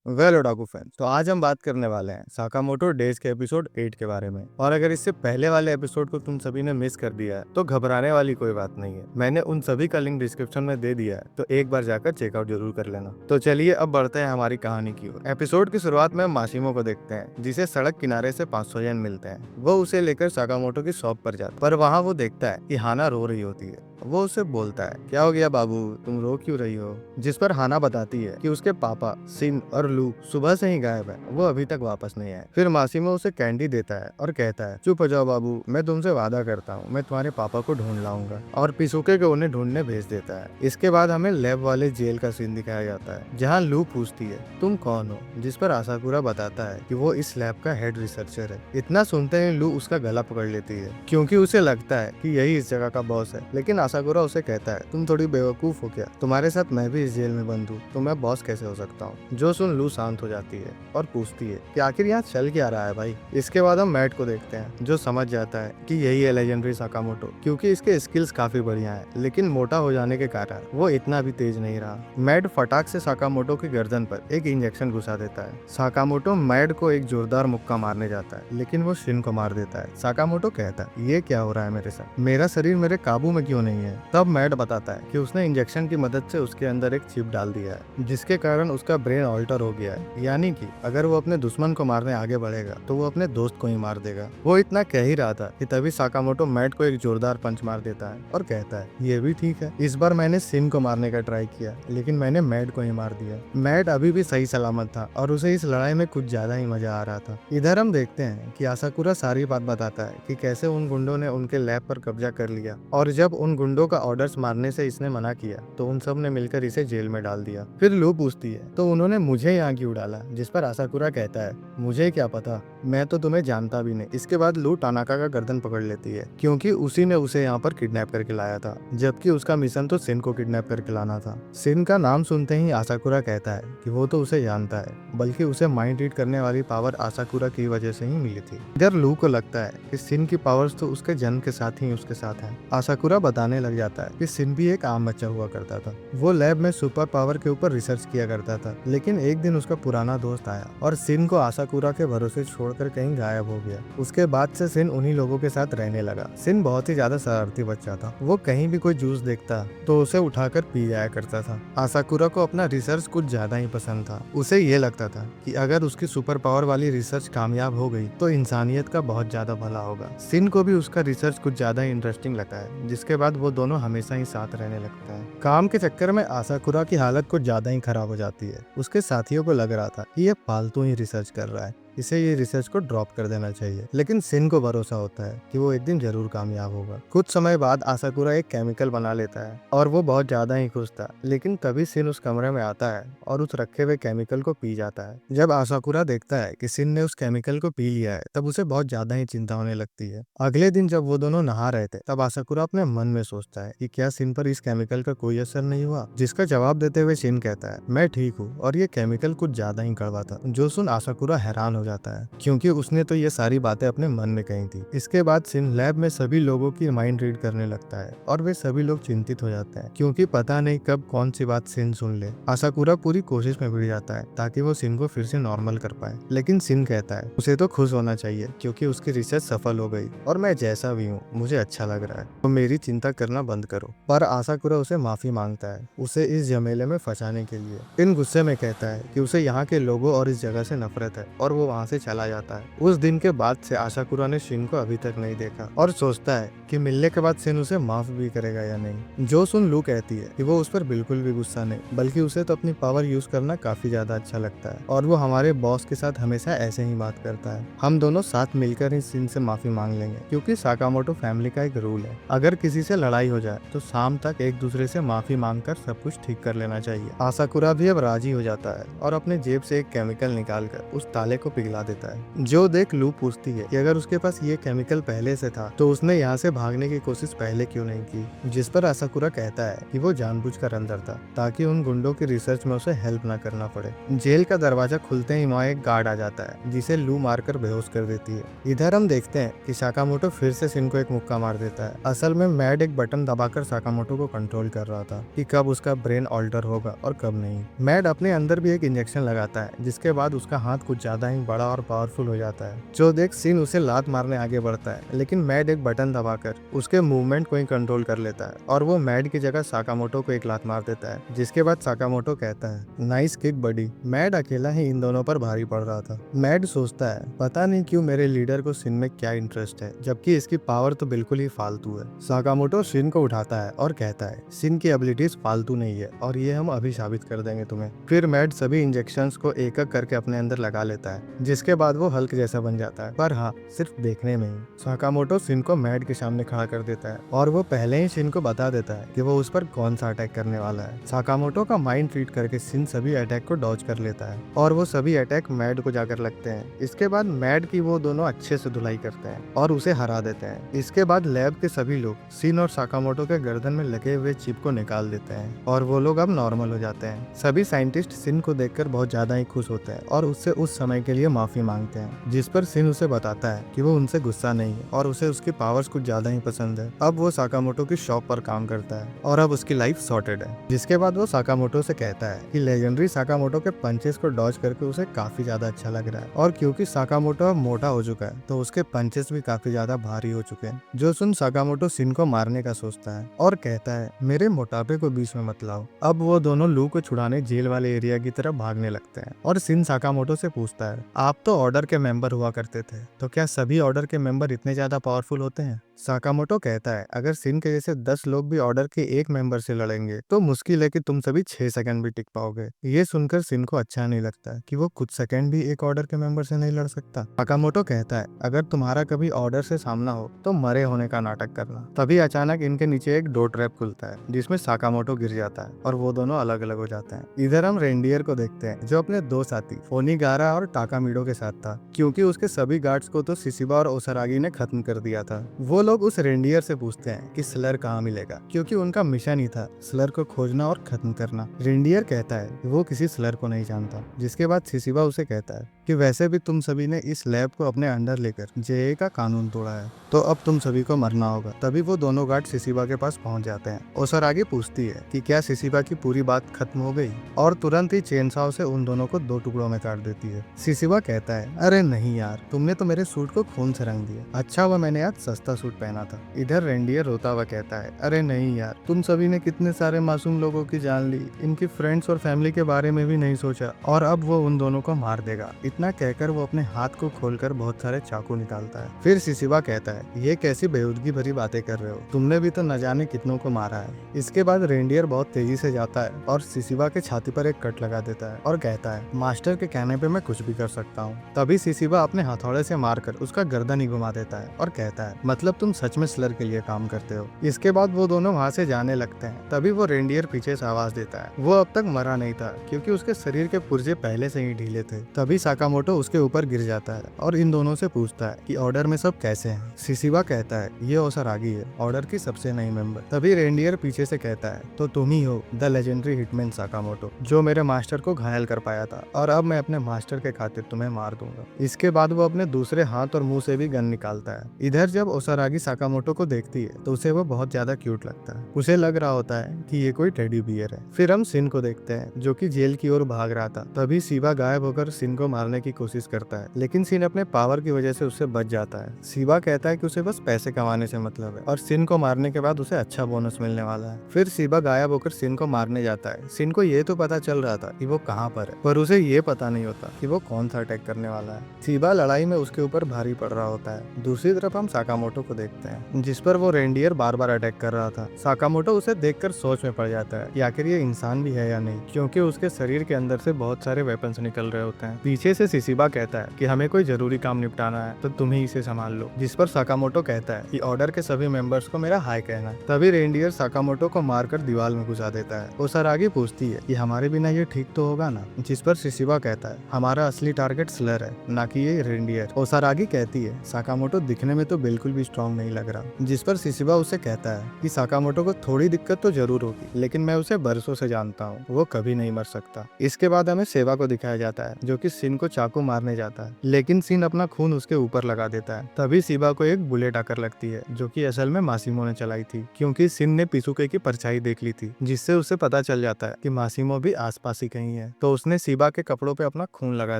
Well otaku fan, तो आज हम बात करने वाले हैं साकामोटो डेज के एपिसोड 8 के बारे में। और अगर इससे पहले वाले एपिसोड को तुम सभी ने मिस कर दिया है तो घबराने वाली कोई बात नहीं है। मैंने उन सभी का लिंक डिस्क्रिप्शन में दे दिया है, तो एक बार जाकर चेकआउट जरूर कर लेना। तो चलिए अब बढ़ते हैं हमारी कहानी की ओर। एपिसोड की शुरुआत में हम माशिमो को देखते हैं, जिसे सड़क किनारे से 500 येन मिलते हैं। वो उसे लेकर साकामोटो की शॉप पर जाता है, पर वहाँ वो देखता है कि हाना रो रही होती है। वो उसे बोलता है, क्या हो गया बाबू, तुम रो क्यों रही हो? जिस पर हाना बताती है कि उसके पापा सिन और लू सुबह से ही गायब है, वो अभी तक वापस नहीं आए। फिर मासीमो उसे कैंडी देता है और कहता है, चुप हो जाओ बाबू, मैं तुमसे वादा करता हूँ, मैं तुम्हारे पापा को ढूंढ लाऊंगा। और पिसुके को उन्हें ढूंढने भेज देता है। इसके बाद हमें लैब वाले जेल का सीन दिखाया जाता है, जहाँ लू पूछती है, तुम कौन हो? जिस पर आसाकुरा बताता है कि वो इस लैब का हेड रिसर्चर है। इतना सुनते ही लू उसका गला पकड़ लेती है, क्योंकि उसे लगता है कि यही इस जगह का बॉस है। लेकिन आसाकुरा उसे कहता है, तुम थोड़ी बेवकूफ हो क्या? तुम्हारे साथ मैं भी इस जेल में बंद हूँ, तो मैं बॉस कैसे हो सकता हूँ? जो सुन लू शांत हो जाती है और पूछती है कि आखिर यहाँ चल क्या रहा है भाई। इसके बाद हम मैट को देखते हैं, जो समझ जाता है कि यही है लेजेंडरी साकामोटो, क्योंकि इसके स्किल्स काफी बढ़िया है, लेकिन मोटा हो जाने के कारण वो इतना भी तेज नहीं रहा। मैट फटाक से साकामोटो की गर्दन पर एक इंजेक्शन घुसा देता है। साकामोटो मैट को एक जोरदार मुक्का मारने जाता है, लेकिन वो शिन को मार देता है। साकामोटो कहता है, ये क्या हो रहा है मेरे साथ? मेरा शरीर मेरे काबू में क्यों नहीं है? तब मैट बताता है कि उसने इंजेक्शन की मदद से उसके अंदर एक चिप डाल दिया है, जिसके कारण उसका ब्रेन ऑल्टर हो गया है। यानी कि अगर वो अपने दुश्मन को मारने आगे बढ़ेगा तो वो अपने दोस्त को ही मार देगा। वो इतना कह ही रहा था कि तभी साकामोटो मैट को एक जोरदार पंच मार देता है और कहता है, ये भी ठीक है, इस बार मैंने सिन को मारने का ट्राई किया, लेकिन मैंने मैट को ही मार दिया। मैट अभी भी सही सलामत था और उसे इस लड़ाई में कुछ ज्यादा ही मजा आ रहा था। इधर हम देखते हैं कि आसाकुरा सारी बात बताता है कि कैसे उन गुंडों ने उनके लैब पर कब्जा कर लिया, और जब उन गुंडों का ऑर्डर्स मारने से इसने मना किया तो उन सब ने मिलकर इसे जेल में डाल दिया। फिर लू पूछती है, तो उन्होंने मुझे यहाँ क्यों डाला? जिस पर आसाकुरा कहता है, मुझे क्या पता, मैं तो तुम्हें जानता भी नहीं। इसके बाद लू टानाका का गर्दन पकड़ लेती है, क्योंकि उसी ने उसे यहाँ पर किडनैप करके लाया था, जबकि उसका मिशन तो सिन को किडनैप करके लाना था। सिन का नाम सुनते ही आसाकुरा कहता है कि वो तो उसे जानता है, बल्कि उसे माइंड रीड करने वाली पावर आसाकुरा की वजह से ही मिली थी। इधर लू को लगता है कि सिन की पावर्स तो उसके जन्म के साथ ही उसके साथ है। आसाकुरा बताने लग जाता है कि सिन भी एक आम बच्चा हुआ करता था। वो लैब में सुपर पावर के ऊपर रिसर्च किया करता था, लेकिन एक दिन उसका पुराना दोस्त आया और सिन को आसाकुरा के भरोसे छोड़कर कहीं गायब हो गया। उसके बाद से सिन उन्हीं लोगों के साथ रहने लगा। सिन बहुत ही ज्यादा शरारती बच्चा था। वो कहीं भी कोई जूस देखता तो उसे उठाकर पी जाया करता था। आसाकुरा को अपना रिसर्च कुछ ज्यादा ही पसंद था। उसे ये लगता था कि अगर उसकी सुपर पावर वाली रिसर्च कामयाब हो गई तो इंसानियत का बहुत ज्यादा भला होगा। सिन को भी उसका रिसर्च कुछ ज्यादा इंटरेस्टिंग लगता है, जिसके बाद वो दोनों हमेशा ही साथ रहने लगता है। काम के चक्कर में आसाकुरा की हालत कुछ ज्यादा ही खराब हो जाती है। उसके साथियों को लग रहा था कि ये फालतू ही रिसर्च कर रहा है, इसे ये रिसर्च को ड्रॉप कर देना चाहिए। लेकिन सिन को भरोसा होता है कि वो एक दिन जरूर कामयाब होगा। कुछ समय बाद आसाकुरा एक केमिकल बना लेता है और वो बहुत ज्यादा ही खुश था। लेकिन तभी सिन उस कमरे में आता है और उस रखे हुए केमिकल को पी जाता है। जब आसाकुरा देखता है कि सिन ने उस केमिकल को पी लिया है, तब उसे बहुत ज्यादा ही चिंता होने लगती है। अगले दिन जब वो दोनों नहा रहे थे, तब आसाकुरा अपने मन में सोचता है कि क्या सिन पर इस केमिकल का कोई असर नहीं हुआ? जिसका जवाब देते हुए सिन कहता है, मैं ठीक हूँ और ये केमिकल कुछ ज्यादा ही कड़वा था। जो सुन आसाकुरा हैरान हो जाता है, क्योंकि उसने तो ये सारी बातें अपने मन में कही थी। इसके बाद सिन लैब में सभी लोगों की माइंड रीड करने लगता है और वे सभी लोग चिंतित हो जाते हैं, क्योंकि पता नहीं कब कौन सी बात सिन सुन ले। आसाकुरा पूरी कोशिश में भिड़ जाता है ताकि वो सिन को फिर से नॉर्मल कर पाए, लेकिन सिन कहता है उसे तो खुश होना चाहिए क्योंकि उसकी रिसर्च सफल हो गई और मैं जैसा भी हूँ मुझे अच्छा लग रहा है, तो मेरी चिंता करना बंद करो। पर आसाकुरा उसे माफी मांगता है, उसे इस झमेले में फंसाने के लिए। सिन गुस्से में कहता है कि उसे यहाँ के लोगों और इस जगह से नफरत है और वो वहाँ से चला जाता है। उस दिन के बाद से आसाकुरा ने शिन को अभी तक नहीं देखा और सोचता है कि मिलने के बाद शिन उसे माफ भी करेगा या नहीं। जो सुन लू कहती है कि वो उस पर बिल्कुल भी गुस्सा नहीं, बल्कि उसे तो अपनी पावर यूज करना काफी ज्यादा अच्छा लगता है और वो हमारे बॉस के साथ हमेशा ऐसे ही बात करता है। हम दोनों साथ मिलकर ही शिन से माफी मांग लेंगे, क्योंकि साकामोटो फैमिली का एक रूल है, अगर किसी से लड़ाई हो जाए तो शाम तक एक दूसरे से माफी मांगकर सब कुछ ठीक कर लेना चाहिए। आसाकुरा भी अब राजी हो जाता है और अपने जेब से एक केमिकल निकालकर उस ताले को पिघला देता है। जो देख लू पूछती है कि अगर उसके पास ये केमिकल पहले से था तो उसने यहाँ से भागने की कोशिश पहले क्यों नहीं की, जिस पर असाकुरा कहता है कि वो जानबूझकर अंदर था ताकि उन गुंडों की रिसर्च में उसे हेल्प न करना पड़े। जेल का दरवाजा खुलते ही वहाँ एक गार्ड आ जाता है जिसे लू मारकर बेहोश कर देती है। इधर हम देखते हैं कि साकामोटो फिर से सिन को एक मुक्का मार देता है। असल में मैड एक बटन दबाकर साकामोटो को कंट्रोल कर रहा था कि कब उसका ब्रेन ऑल्टर होगा और कब नहीं। मैड अपने अंदर भी एक इंजेक्शन लगाता है जिसके बाद उसका हाथ कुछ ज्यादा ही बड़ा और पावरफुल हो जाता है। जो देख सिन उसे लात मारने आगे बढ़ता है, लेकिन मैड एक बटन दबाकर उसके मूवमेंट को ही कंट्रोल कर लेता है और वो मैड की जगह साकामोटो को एक लात मार देता है, जिसके बाद साकामोटो कहता है नाइस किक बडी। मैड अकेला ही इन दोनों पर भारी पड़ रहा था। मैड सोचता है पता नहीं क्यों मेरे लीडर को सिन में क्या इंटरेस्ट है, जबकि इसकी पावर तो बिल्कुल ही फालतू है। साकामोटो सिन को उठाता है और कहता है सिन की एबिलिटीज फालतू नहीं है और ये हम अभी साबित कर देंगे तुम्हें। फिर मैड सभी इंजेक्शंस को एक एक करके अपने अंदर लगा लेता है, जिसके बाद वो हल्क जैसा बन जाता है, पर हाँ सिर्फ देखने में ही। साकामोटो सिन को मैड के सामने खड़ा कर देता है और वो पहले ही सिन को बता देता है कि वो उस पर कौन सा अटैक करने वाला है। साकामोटो का माइंड रीड करके सिन सभी अटैक को डॉज कर लेता है और वो सभी अटैक मैड को जाकर लगते हैं। इसके बाद मैड की वो दोनों अच्छे से धुलाई करते हैं और उसे हरा देते हैं। इसके बाद लैब के सभी लोग सिन और साकामोटो के गर्दन में लगे हुए चिप को निकाल देते हैं और वो लोग अब नॉर्मल हो जाते हैं। सभी साइंटिस्ट सिन को देखकर बहुत ज्यादा ही खुश होते हैं और उससे उस समय के लिए माफी मांगते हैं, जिस पर सिन उसे बताता है कि वो उनसे गुस्सा नहीं है और उसे उसकी पावर्स कुछ ज्यादा ही पसंद है। अब वो साकामोटो की शॉप पर काम करता है और अब उसकी लाइफ सॉर्टेड है। जिसके बाद वो साकामोटो से कहता है कि लेजेंडरी साकामोटो के पंचेस को डॉज करके उसे काफी ज्यादा अच्छा लग रहा है और क्योंकि साकामोटो अब मोटा हो चुका है तो उसके पंचेस भी काफी ज्यादा भारी हो चुके हैं। जो सुन साकामोटो सिन को मारने का सोचता है और कहता है मेरे मोटापे को बीच में मत लाओ। अब वो दोनों लू को छुड़ाने जेल वाले एरिया की तरफ भागने लगते हैं और सिन साकामोटो से पूछता है आप तो ऑर्डर के मेंबर हुआ करते थे, तो क्या सभी ऑर्डर के मेंबर इतने ज्यादा पावरफुल होते हैं? साकामोटो कहता है अगर सिन के जैसे 10 लोग भी ऑर्डर के एक मेंबर से लड़ेंगे तो मुश्किल है कि तुम सभी 6 सेकंड भी टिक पाओगे। ये सुनकर सिन को अच्छा नहीं लगता कि वो कुछ सेकंड भी एक ऑर्डर के मेंबर से नहीं लड़ सकता। साकामोटो कहता है अगर तुम्हारा कभी ऑर्डर से सामना हो तो मरे होने का नाटक करना। तभी अचानक इनके नीचे एक डोर ट्रैप खुलता है जिसमें साकामोटो गिर जाता है और वो दोनों अलग अलग हो जाते हैं। इधर हम रेंडियर को देखते हैं जो अपने दो साथी फोनिगारा और टाकामीडो के साथ था, क्योंकि उसके सभी गार्ड्स को तो सिसिबा और ओसारागी ने खत्म कर दिया था। वो लोग उस रेंडियर से पूछते हैं कि स्लर कहाँ मिलेगा, क्योंकि उनका मिशन ही था स्लर को खोजना और खत्म करना। रेंडियर कहता है कि वो किसी स्लर को नहीं जानता, जिसके बाद सिसिबा उसे कहता है कि वैसे भी तुम सभी ने इस लैब को अपने अंडर लेकर जेए का कानून तोड़ा है, तो अब तुम सभी को मरना होगा। तभी वो दोनों गार्ड सिसिबा के पास पहुंच जाते हैं। ओसारागी पूछती है कि क्या सिसिबा की पूरी बात खत्म हो गई, और तुरंत ही चेनसाओ से उन दोनों को 2 टुकड़ों में काट देती है। सिसिबा कहता है अरे नहीं यार, तुमने तो मेरे सूट को खून से रंग दिया, अच्छा हुआ मैंने आज सस्ता सूट पहना था। इधर रेंडियर रोता हुआ कहता है अरे नहीं यार, तुम सभी ने कितने सारे मासूम लोगों की जान ली, इनकी फ्रेंड्स और फैमिली के बारे में भी नहीं सोचा, और अब वो उन दोनों को मार देगा। इतना कहकर वो अपने हाथ को खोलकर बहुत सारे चाकू निकालता है। फिर सिसिबा कहता है ये कैसी बेहूदगी भरी बातें कर रहे हो, तुमने भी तो न जाने कितनों को मारा है। इसके बाद रेंडियर बहुत तेजी से जाता है और सिसिबा के छाती पर एक कट लगा देता है और कहता है मास्टर के कहने पे मैं कुछ भी कर सकता हूँ। तभी सिसिबा अपने हथौड़े से मारकर उसका गर्दन ही घुमा देता है और कहता है मतलब तुम सच में स्लर के लिए काम करते हो। इसके बाद वो दोनों वहाँ से जाने लगते हैं। तभी वो रेंडियर पीछे से आवाज देता है। वो अब तक मरा नहीं था क्योंकि उसके शरीर के पुर्जे पहले से ही ढीले थे। तभी साकामोटो उसके ऊपर गिर जाता है और इन दोनों से पूछता है कि ऑर्डर में सब कैसे हैं। सिसिबा कहता है ये ओसारागी है, ऑर्डर की सबसे नई मेंबर। तभी रेंडियर पीछे से कहता है तो तुम ही हो द लेजेंडरी हिटमैन साकामोटो, जो मेरे मास्टर को घायल कर पाया था, और अब मैं अपने मास्टर के खातिर तुम्हें मार दूंगा। इसके बाद वो अपने दूसरे हाथ और मुंह से भी गन निकालता है। इधर जब ओसारागी साकामोटो को देखती है तो उसे वो बहुत ज्यादा क्यूट लगता है। उसे लग रहा होता है कि ये कोई टेडी बियर है। फिर हम सिन को देखते हैं जो कि जेल की ओर भाग रहा था। तभी सीबा गायब होकर सिन को मारने की कोशिश करता है, लेकिन सिन अपने पावर की वजह से उससे बच जाता है। सीबा कहता है कि उसे बस पैसे कमाने से मतलब है और सिन को मारने के बाद उसे अच्छा बोनस मिलने वाला है। फिर सीबा गायब होकर सिन को मारने जाता है। सिन को ये तो पता चल रहा था कि वो कहाँ पर है, पर उसे ये पता नहीं होता कि वो कौन सा अटैक करने वाला है। सीबा लड़ाई में उसके ऊपर भारी पड़ रहा होता है। दूसरी तरफ हम साकामोटो को देखते हैं जिस पर वो रेंडियर बार बार अटैक कर रहा था। साकामोटो उसे देखकर सोच में पड़ जाता है कि आखिर ये इंसान भी है या नहीं, क्योंकि उसके शरीर के अंदर से बहुत सारे वेपन्स निकल रहे होते हैं। पीछे से जिससे सिसिबा कहता है कि हमें कोई जरूरी काम निपटाना है तो तुम ही इसे संभाल लो, जिस पर साकामोटो कहता है कि ऑर्डर के सभी मेंबर्स को मेरा हाय कहना है। तभी रेनडियर साकामोटो को मारकर दीवार में घुसा देता है। ओसारागी पूछती है कि हमारे बिना ये ठीक तो होगा ना, जिस पर सिसिबा कहता है हमारा असली टारगेट स्लर है, ना कि ये रेनडियर। ओसारागी कहती है साकामोटो दिखने में तो बिल्कुल भी स्ट्रॉन्ग नहीं लग रहा, जिस पर सिसिबा उसे कहता है कि साकामोटो को थोड़ी दिक्कत तो जरूर होगी, लेकिन मैं उसे बरसों से जानता हूँ, वो कभी नहीं मर सकता। इसके बाद हमें सेवा को दिखाया जाता है जो कि सिन को चाकू मारने जाता है, लेकिन सिन अपना खून उसके ऊपर लगा देता है। तभी सिबा को एक बुलेट आकर लगती है जो कि असल में मासिमो ने चलाई थी, क्योंकि सिन ने पिसुके की परछाई देख ली थी, जिससे उसे पता चल जाता है कि मासिमो भी आसपास ही कहीं है। तो उसने सिबा के कपड़ों पे अपना खून लगा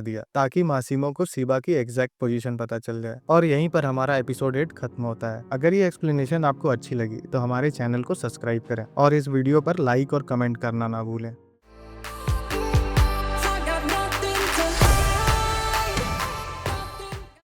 दिया ताकि मासिमो को सिबा की एग्जैक्ट पोजीशन पता चल जाए। और यहीं पर हमारा एपिसोड 8 खत्म होता है। अगर ये एक्सप्लेनेशन आपको अच्छी लगी तो हमारे चैनल को सब्सक्राइब करें और इस वीडियो पर लाइक और कमेंट करना ना भूलें।